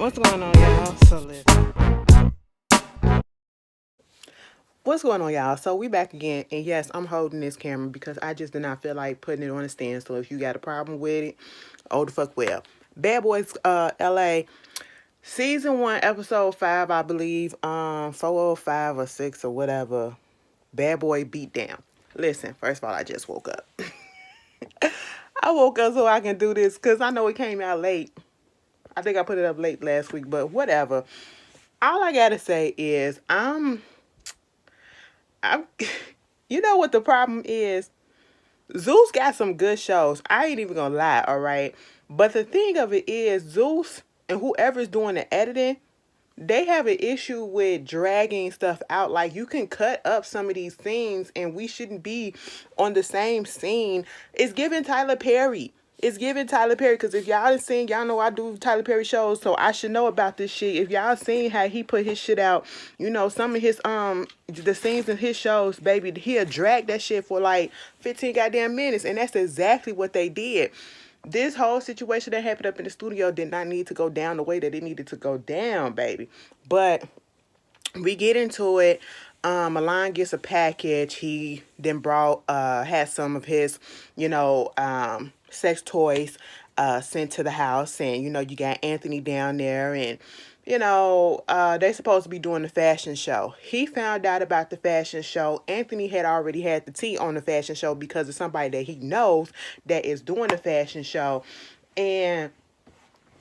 What's going on, y'all? What's going on, y'all? So we back again, and yes, I'm holding this camera because I just did not feel like putting it on a stand. So if you got a problem with it, oh the fuck well. Bad Boys, LA, season 1, episode 5, I believe, 405 or 6 or whatever. Bad Boy beat down. Listen, first of all, I just woke up. I woke up so I can do this because I know it came out late. I think I put it up late last week, but whatever. All I gotta say is I'm you know what the problem is? Zeus got some good shows. I ain't even gonna lie, all right? But the thing of it is, Zeus and whoever's doing the editing, they have an issue with dragging stuff out. Like, you can cut up some of these scenes and we shouldn't be on the same scene. It's giving Tyler Perry. It's giving Tyler Perry, because if y'all done seen, y'all know I do Tyler Perry shows, so I should know about this shit. If y'all seen how he put his shit out, you know, some of his the scenes in his shows, baby, he'll drag that shit for like 15 goddamn minutes, and that's exactly what they did. This whole situation that happened up in the studio did not need to go down the way that it needed to go down, baby. But we get into it. Milan gets a package. He then had some of his, sex toys sent to the house, and you got Anthony down there, and they supposed to be doing the fashion show. He found out about the fashion show. Anthony had already had the tea on the fashion show because of somebody that he knows that is doing the fashion show, and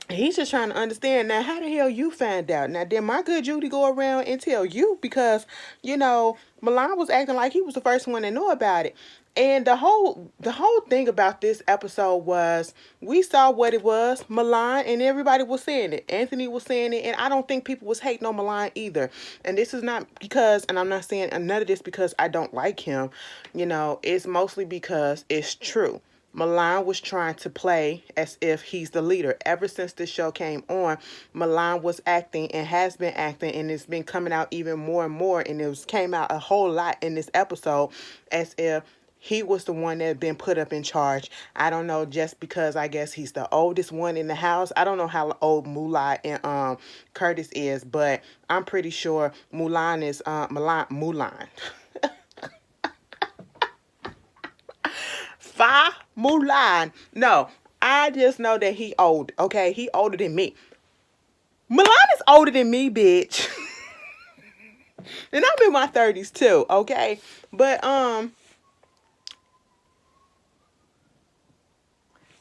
he's just trying to understand now how the hell you find out. Now, did my good Judy go around and tell you? Because, Milan was acting like he was the first one to know about it. And the whole thing about this episode was we saw what it was, Milan, and everybody was saying it. Anthony was saying it, and I don't think people was hating on Milan either. And this is not because, and I'm not saying none of this because I don't like him, it's mostly because it's true. Milan was trying to play as if he's the leader. Ever since the show came on, Milan was acting and has been acting, and it's been coming out even more and more, and came out a whole lot in this episode as if he was the one that had been put up in charge. I don't know, just because I guess he's the oldest one in the house. I don't know how old Mulan and Curtis is, but I'm pretty sure Mulan is Mulan. Fa Mulan. No, I just know that he old. Okay, he older than me. Milan is older than me, bitch. And I'm in my 30s too. Okay, but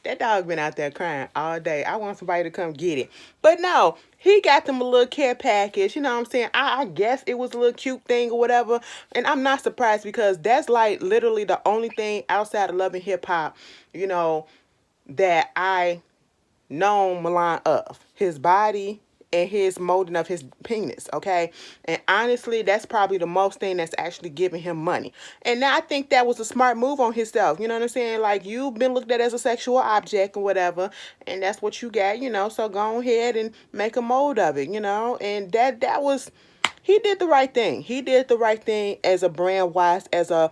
that dog been out there crying all day. I want somebody to come get it. But no, he got them a little care package. You know what I'm saying? I guess it was a little cute thing or whatever. And I'm not surprised because that's like literally the only thing outside of Love and Hip Hop, that I known Milan of. His body and his molding of his penis, okay? And honestly, that's probably the most thing that's actually giving him money. And now I think that was a smart move on himself. You know what I'm saying? Like, you've been looked at as a sexual object or whatever, and that's what you got, so go ahead and make a mold of it, and that was, he did the right thing. He did the right thing as a brand wise, as a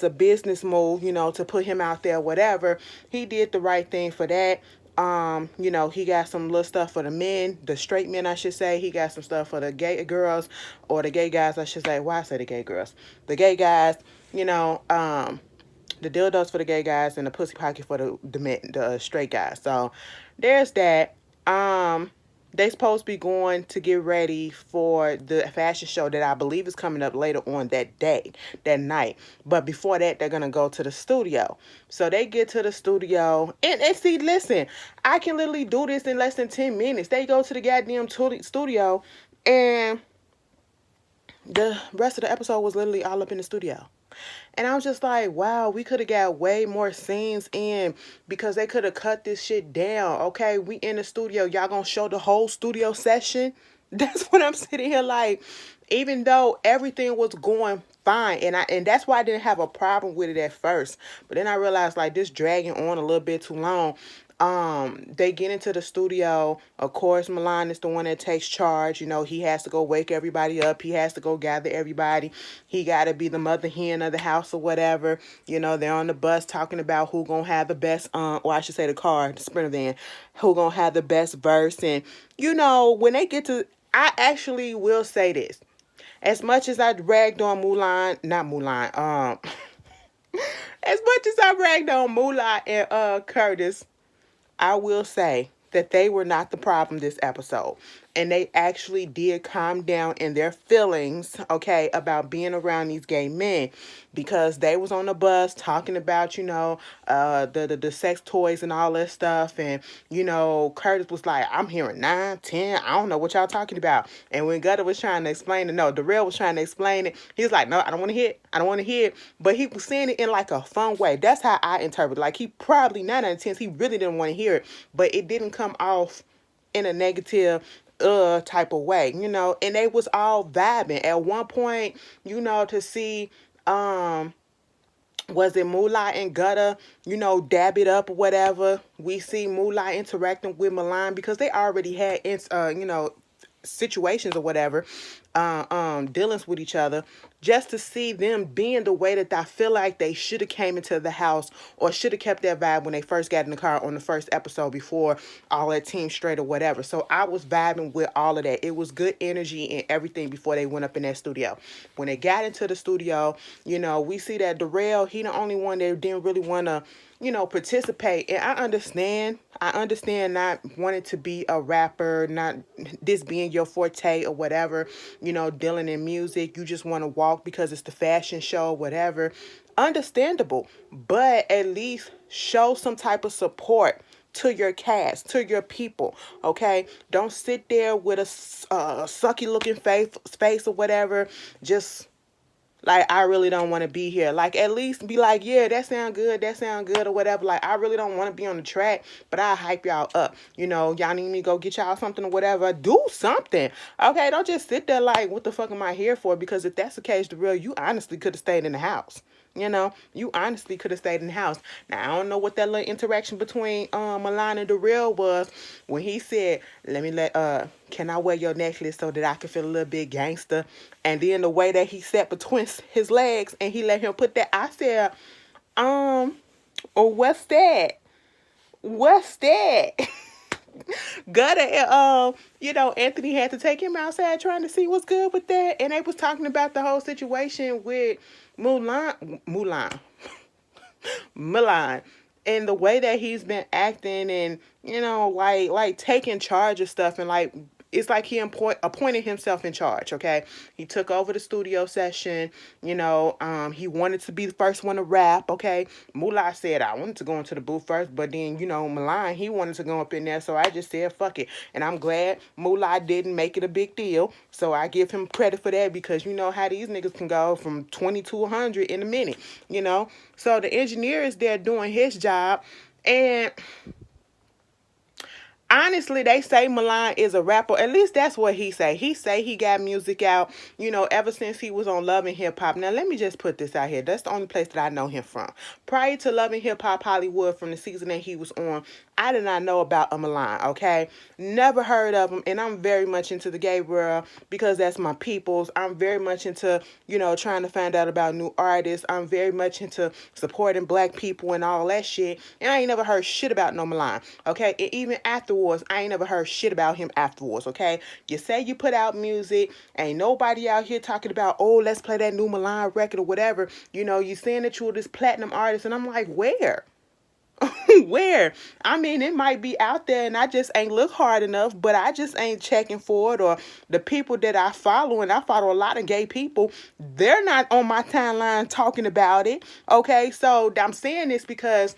business move, to put him out there, whatever. He did the right thing for that. He got some little stuff for the men, the straight men, I should say. He got some stuff for the gay girls, or the gay guys, I should say. Why I say the gay girls? The gay guys, the dildos for the gay guys and the pussy pocket for the men, the straight guys. So there's that. They supposed to be going to get ready for the fashion show that I believe is coming up later on that night. But before that, they're going to go to the studio. So they get to the studio. And see, listen, I can literally do this in less than 10 minutes. They go to the goddamn studio, and the rest of the episode was literally all up in the studio. And I was just like, wow, we could have got way more scenes in, because they could have cut this shit down. Okay, we in the studio. Y'all gonna show the whole studio session? That's what I'm sitting here like. Even though everything was going fine, and that's why I didn't have a problem with it at first. But then I realized, like, this dragging on a little bit too long. They get into the studio. Of course, Milan is the one that takes charge. He has to go wake everybody up. He has to go gather everybody. He got to be the mother hen of the house or whatever. They're on the bus talking about who gonna have the best, or I should say the car, the Sprinter van, who gonna have the best verse. And when they get to, I actually will say this. As much as I ragged on Mulan, not Mulan, as much as I ragged on Mulan and Curtis, I will say that they were not the problem this episode. And they actually did calm down in their feelings, okay, about being around these gay men, because they was on the bus talking about, the sex toys and all that stuff. And, Curtis was like, I'm hearing 9, 10, I don't know what y'all talking about. And when Gutter was trying to explain it, no, Darrell was trying to explain it, he was like, no, I don't want to hear it. I don't want to hear it. But he was saying it in like a fun way. That's how I interpret it. Like, he probably 9 out of 10, he really didn't want to hear it, but it didn't come off in a negative type of way, and they was all vibing at one point, to see was it Moolah and Gutter, dab it up or whatever. We see Moolah interacting with Milan because they already had situations or whatever, dealings with each other, just to see them being the way that I feel like they should have came into the house, or should have kept that vibe when they first got in the car on the first episode before all that team straight or whatever. So I was vibing with all of that. It was good energy and everything before they went up in that studio. When they got into the studio, we see that Darrell, he the only one that didn't really want to participate. And I understand not wanting to be a rapper, not this being your forte or whatever, dealing in music. You just want to walk because it's the fashion show, whatever. Understandable. But at least show some type of support to your cast, to your people, okay? Don't sit there with a sucky looking face or whatever, just like, I really don't want to be here. Like, at least be like, yeah, that sound good, or whatever. Like, I really don't want to be on the track, but I'll hype y'all up. Y'all need me to go get y'all something or whatever. Do something, okay? Don't just sit there like, what the fuck am I here for? Because if that's the case, you honestly could have stayed in the house. You honestly could have stayed in the house. Now, I don't know what that little interaction between Milan and Darrell was when he said, can I wear your necklace so that I can feel a little bit gangster? And then the way that he sat between his legs and he let him put that, I said, what's that? What's that? Gutter and Anthony had to take him outside trying to see what's good with that, and they was talking about the whole situation with Milan, and the way that he's been acting, and like taking charge of stuff, and like it's like he appointed himself in charge, okay? He took over the studio session, he wanted to be the first one to rap, okay? Moolah said, I wanted to go into the booth first, but then, Milan, he wanted to go up in there, so I just said, fuck it. And I'm glad Moolah didn't make it a big deal, so I give him credit for that, because you know how these niggas can go from 20 to 100 in a minute, So the engineer is there doing his job, and honestly, they say Milan is a rapper. At least that's what he say. He say he got music out, ever since he was on Love and Hip Hop. Now, let me just put this out here. That's the only place that I know him from. Prior to Love and Hip Hop Hollywood, from the season that he was on, I did not know about a Milan, okay? Never heard of him, and I'm very much into the gay world because that's my peoples. I'm very much into, trying to find out about new artists. I'm very much into supporting black people and all that shit, and I ain't never heard shit about no Milan, okay? And even afterwards, I ain't never heard shit about him afterwards, okay? You say you put out music, ain't nobody out here talking about, oh, let's play that new Milan record or whatever. You saying that you're this platinum artist, and I'm like, where? Where? I mean, it might be out there and I just ain't look hard enough, but I just ain't checking for it. Or the people that I follow, and I follow a lot of gay people, they're not on my timeline talking about it, okay? So I'm saying this because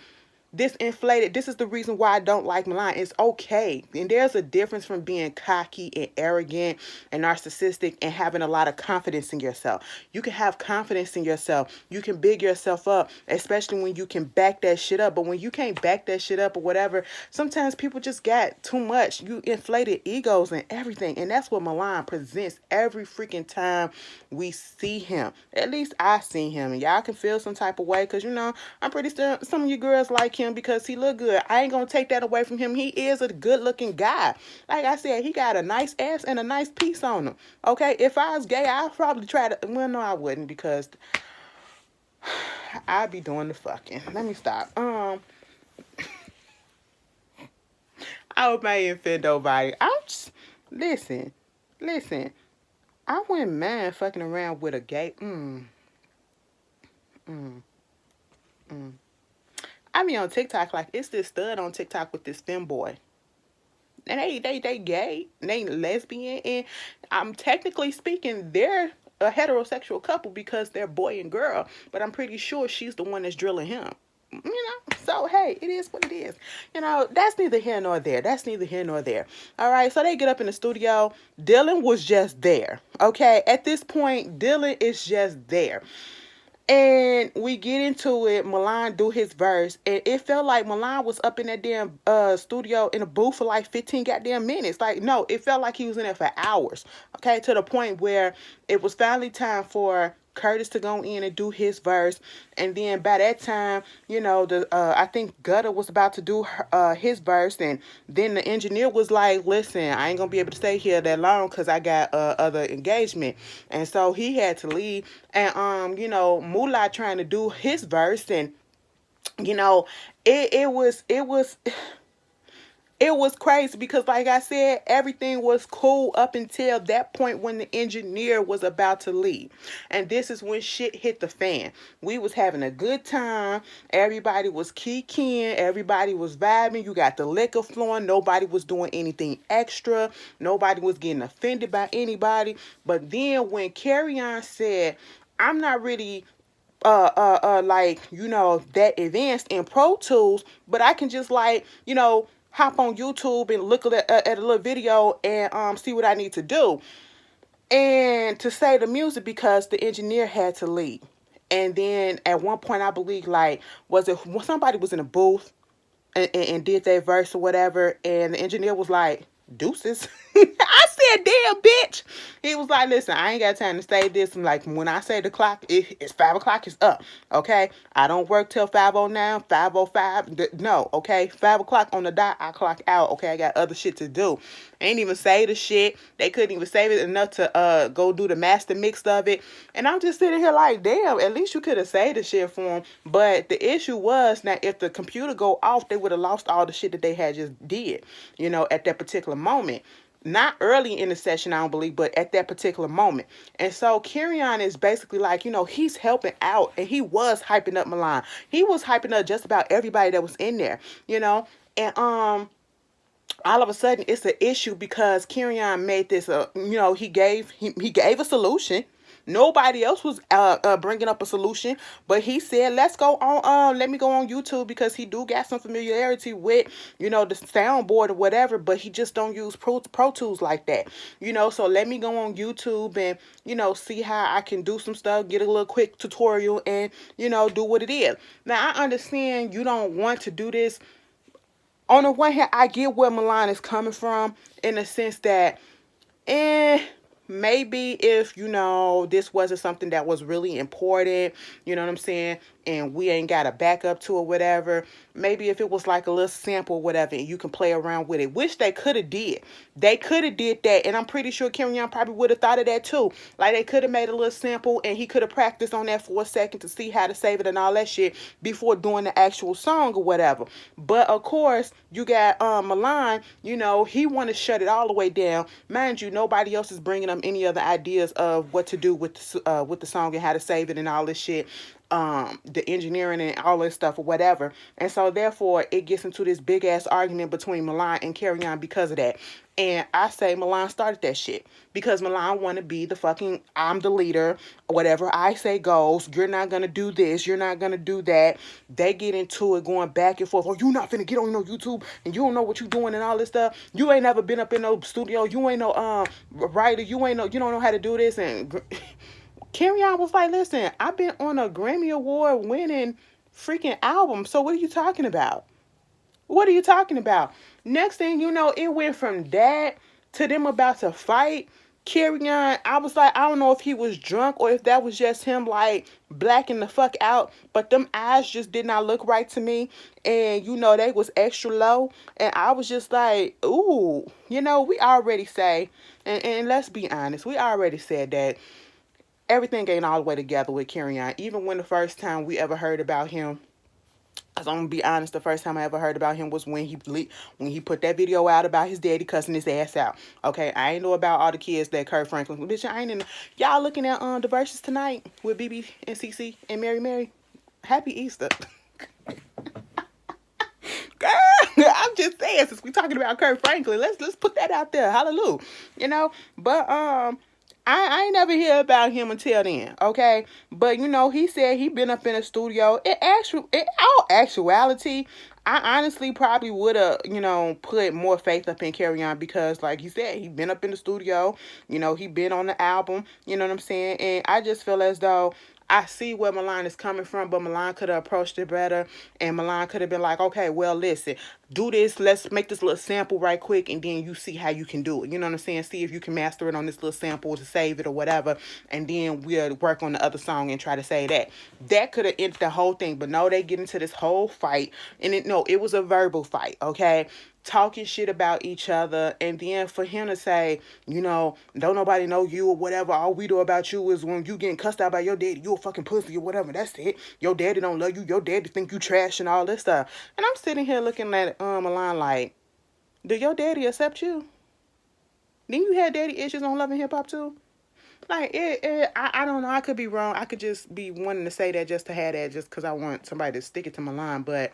this is the reason why I don't like Milan. It's okay. And there's a difference from being cocky and arrogant and narcissistic and having a lot of confidence in yourself. You can have confidence in yourself. You can big yourself up, especially when you can back that shit up. But when you can't back that shit up or whatever, sometimes people just got too much. You inflated egos and everything. And that's what Milan presents every freaking time we see him. At least I see him. And y'all can feel some type of way because, I'm pretty sure some of you girls like him. him because he look good. I ain't gonna take that away from him. He is a good looking guy. Like I said, he got a nice ass and a nice piece on him. Okay, if I was gay, I'd probably try to. Well, no, I wouldn't because I'd be doing the fucking. Let me stop. I hope I ain't offend nobody. I'm just listen. I wouldn't mind fucking around with a gay. I be on TikTok like it's this stud on TikTok with this femboy. And they gay, they lesbian, and I'm technically speaking, they're a heterosexual couple because they're boy and girl, but I'm pretty sure she's the one that's drilling him. So hey, it is what it is. That's neither here nor there. That's neither here nor there. All right, so they get up in the studio. Dylan was just there. Okay, at this point, Dylan is just there. And we get into it. Milan do his verse, and it felt like Milan was up in that damn studio in a booth for like 15 goddamn minutes. Like, no, it felt like he was in there for hours. Okay, to the point where it was finally time for Curtis to go in and do his verse, and then by that time, I think Gutter was about to do his verse, and then the engineer was like, "Listen, I ain't gonna be able to stay here that long because I got other engagement," and so he had to leave. And Moolah trying to do his verse, and it was. It was crazy because, like I said, everything was cool up until that point when the engineer was about to leave. And this is when shit hit the fan. We was having a good time. Everybody was kicking. Everybody was vibing. You got the liquor flowing. Nobody was doing anything extra. Nobody was getting offended by anybody. But then when Carry On said, I'm not really that advanced in Pro Tools, but I can just hop on YouTube and look at a little video and see what I need to do. And to say the music because the engineer had to leave. And then at one point I believe somebody was in a booth and did their verse or whatever, and the engineer was like, deuces. I said, damn, bitch. He was like, listen, I ain't got time to say this. I'm like, when I say the clock, it's 5 o'clock, it's up. Okay? I don't work till 5:09, 5:05. No, okay? 5 o'clock on the dot, I clock out. Okay? I got other shit to do. Ain't even say the shit. They couldn't even save it enough to go do the master mix of it. And I'm just sitting here like, damn, at least you could have saved the shit for them. But the issue was, now if the computer go off, they would have lost all the shit that they had just did, at that particular moment. Not early in the session, I don't believe, but at that particular moment. And so Carry On is basically like, he's helping out, and he was hyping up Milan. He was hyping up just about everybody that was in there, and all of a sudden it's an issue because Carry On made this, he gave a solution. Nobody else was bringing up a solution, but he said, let me go on YouTube because he do got some familiarity with, the soundboard or whatever, but he just don't use Pro Tools like that, so let me go on YouTube and, see how I can do some stuff, get a little quick tutorial and, do what it is. Now, I understand you don't want to do this. On the one hand, I get where Milan is coming from in the sense that, maybe if, this wasn't something that was really important, you know what I'm saying, and we ain't got a backup to it, whatever, maybe if it was like a little sample, whatever, and you can play around with it, which they could have did. They could have did that, and I'm pretty sure Carry On probably would have thought of that too. Like, they could have made a little sample, and he could have practiced on that for a second to see how to save it and all that shit before doing the actual song or whatever. But, of course, you got Milan, he want to shut it all the way down. Mind you, nobody else is bringing up any other ideas of what to do with the song and how to save it and all this shit, the engineering and all this stuff or whatever. And so therefore it gets into this big ass argument between Milan and Carry On because of that. And I say Milan started that shit because Milan want to be the fucking, I'm the leader, whatever I say goes. You're not gonna do this, you're not gonna do that. They get into it, going back and forth. Oh, you not finna get on no YouTube and you don't know what you doing and all this stuff. You ain't never been up in no studio. You ain't no writer. You don't know how to do this. And Carry On was like, listen, I've been on a Grammy Award winning freaking album. So what are you talking about? What are you talking about? Next thing you know, it went from that to them about to fight. Carrion, I was like, I don't know if he was drunk or if that was just him like blacking the fuck out, but them eyes just did not look right to me. And they was extra low. And I was just like, ooh, we already say, and let's be honest, we already said that everything ain't all the way together with Carrion. Even when the first time we ever heard about him, cause I'm gonna be honest, the first time I ever heard about him was when he put that video out about his daddy cussing his ass out. Okay, I ain't know about all the kids that Kurt Franklin. Bitch, I ain't in. Y'all looking at the verses tonight with BB and CC and Mary. Happy Easter. Girl, I'm just saying, since we talking about Kurt Franklin, let's put that out there. Hallelujah. But I ain't never hear about him until then, okay? But he said he been up in a studio. In all actuality, I honestly probably would have, put more faith up in Carry On because, like he said, he been up in the studio. He been on the album. You know what I'm saying? And I just feel as though I see where Milan is coming from, but Milan could have approached it better, and Milan could have been like, okay, well, listen, do this. Let's make this little sample right quick, and then you see how you can do it. You know what I'm saying? See if you can master it on this little sample to save it or whatever, and then we'll work on the other song and try to say that. That could have ended the whole thing, but no, they get into this whole fight, and it was a verbal fight, okay? Talking shit about each other, and then for him to say, don't nobody know you or whatever, all we know about you is when you getting cussed out by your daddy, you a fucking pussy or whatever, that's it. Your daddy don't love you, your daddy think you trash and all this stuff. And I'm sitting here looking at Milan like, did your daddy accept you? Didn't you have daddy issues on Love and Hip Hop too? Like, I don't know, I could be wrong, I could just be wanting to say that just to have that, just because I want somebody to stick it to Milan, but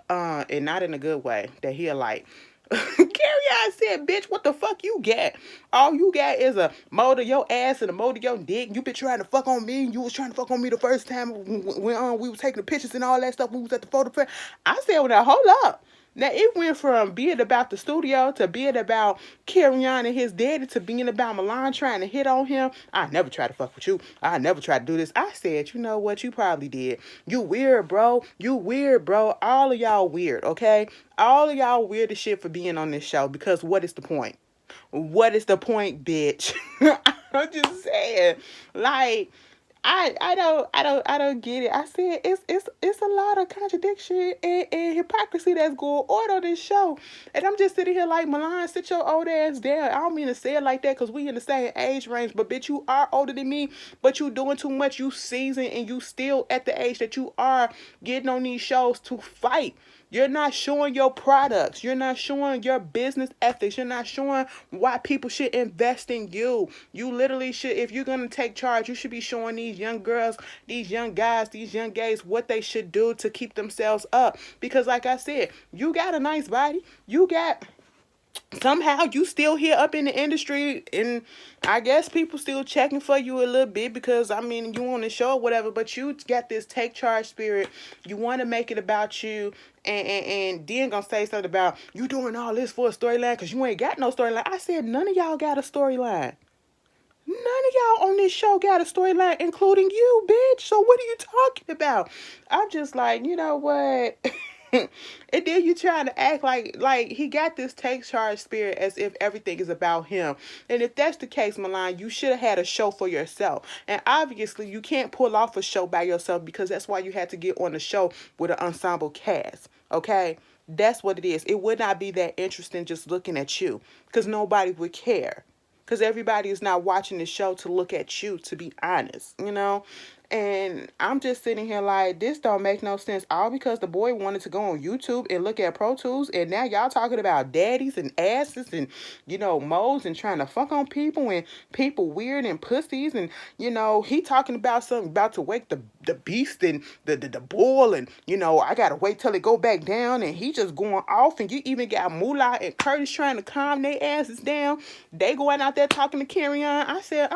and not in a good way, that he'll like, Carrie I said, bitch, what the fuck you got? All you got is a mold of your ass and a mold of your dick. You been trying to fuck on me. You was trying to fuck on me the first time when we was taking the pictures and all that stuff. We was at the photo fair. I said, well, now, hold up. Now, it went from being about the studio to being about Carry On and his daddy to being about Milan trying to hit on him. I never tried to fuck with you. I never tried to do this. I said, you know what? You probably did. You weird, bro. You weird, bro. All of y'all weird, okay? All of y'all weird as shit for being on this show, because what is the point? What is the point, bitch? I'm just saying. Like, I don't get it. I said it's a lot of contradiction and hypocrisy that's going on this show. And I'm just sitting here like, Milan, sit your old ass down. I don't mean to say it like that because we in the same age range, but bitch, you are older than me, but you doing too much. You seasoned and you still at the age that you are getting on these shows to fight. You're not showing your products. You're not showing your business ethics. You're not showing why people should invest in you. You literally should, if you're going to take charge, you should be showing these young girls, these young guys, these young gays what they should do to keep themselves up. Because like I said, you got a nice body. Somehow you still here up in the industry, and I guess people still checking for you a little bit because, I mean, you on the show or whatever, but you got this take charge spirit. You want to make it about you, and then gonna say something about you doing all this for a storyline because you ain't got no storyline. I said none of y'all got a storyline. None of y'all on this show got a storyline, including you, bitch. So what are you talking about? I'm just like, you know what? And then you trying to act like he got this take charge spirit as if everything is about him. And if that's the case, Milan, you should have had a show for yourself. And obviously you can't pull off a show by yourself because that's why you had to get on the show with an ensemble cast. Okay? That's what it is. It would not be that interesting just looking at you because nobody would care. Because everybody is not watching the show to look at you, to be honest, And I'm just sitting here like, this don't make no sense. All because the boy wanted to go on YouTube and look at Pro Tools. And now y'all talking about daddies and asses and, moles and trying to fuck on people and people weird and pussies. And, he talking about something about to wake the beast and the bull. And, I got to wait till it go back down. And he just going off. And you even got Moolah and Curtis trying to calm their asses down. They going out there talking to Carry On. I said,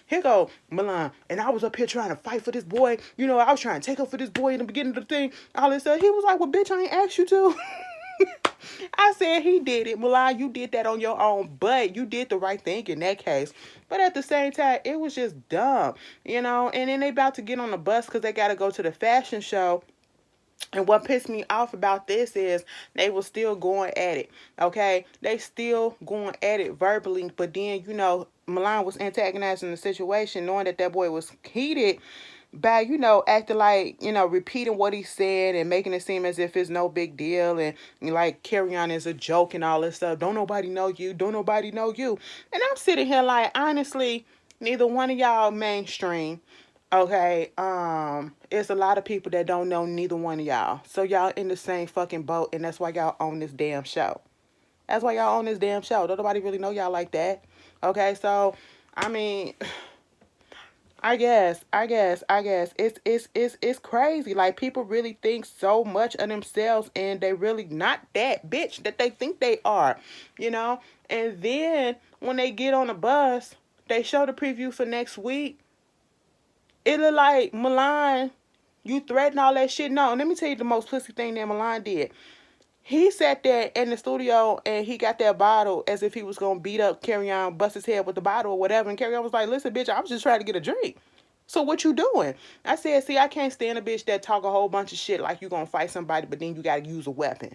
here go Milan. And I was up here trying to fight for this boy. I was trying to take up for this boy in the beginning of the thing. All this stuff. He was like, well, bitch, I ain't asked you to. I said he did it. Milan, you did that on your own, but you did the right thing in that case. But at the same time, it was just dumb, And then they about to get on the bus because they got to go to the fashion show. And what pissed me off about this is they were still going at it. Okay, they still going at it verbally, but then Milan was antagonizing the situation, knowing that that boy was heated by acting like repeating what he said and making it seem as if it's no big deal, and like carry on as a joke and all this stuff. Don't nobody know you. Don't nobody know you. And I'm sitting here like, honestly, neither one of y'all mainstream. Okay, it's a lot of people that don't know neither one of y'all. So y'all in the same fucking boat, and that's why y'all own this damn show. That's why y'all own this damn show. Don't nobody really know y'all like that. Okay, so I mean, I guess it's crazy. Like, people really think so much of themselves, and they really not that bitch that they think they are, you know. And then when they get on the bus, they show the preview for next week. It look like Milan, you threaten all that shit. No, let me tell you the most pussy thing that Milan did. He sat there in the studio and he got that bottle as if he was gonna beat up Carry On, bust his head with the bottle or whatever. And Carry On was like, "Listen, bitch, I was just trying to get a drink. So what you doing?" I said, "See, I can't stand a bitch that talk a whole bunch of shit like you gonna fight somebody, but then you gotta use a weapon.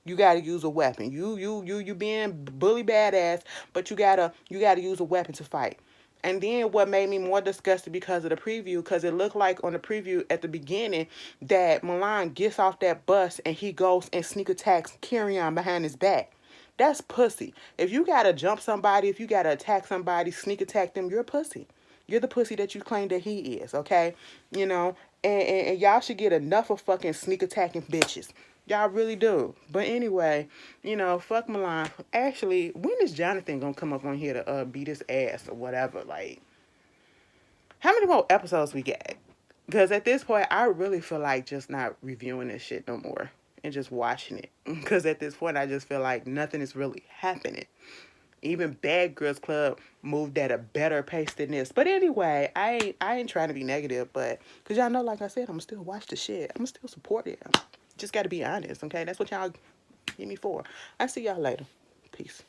You gotta use a weapon. You being bully badass, but you gotta use a weapon to fight." And then what made me more disgusted because of the preview, because it looked like on the preview at the beginning that Milan gets off that bus and he goes and sneak attacks Carry On behind his back. That's pussy. If you gotta jump somebody, if you gotta attack somebody, sneak attack them, you're a pussy. You're the pussy that you claim that he is, okay? You know, and y'all should get enough of fucking sneak attacking bitches. Y'all really do. But anyway, fuck Milan. Actually, when is Jonathan gonna come up on here to beat his ass or whatever? Like, how many more episodes we get? Because at this point, I really feel like just not reviewing this shit no more and just watching it. Because at this point, I just feel like nothing is really happening. Even Bad Girls Club moved at a better pace than this. But anyway, I ain't trying to be negative, but because y'all know, like I said, I'm still watch the shit. I'm still support it. Just got to be honest, okay? That's what y'all get me for. I see y'all later. Peace.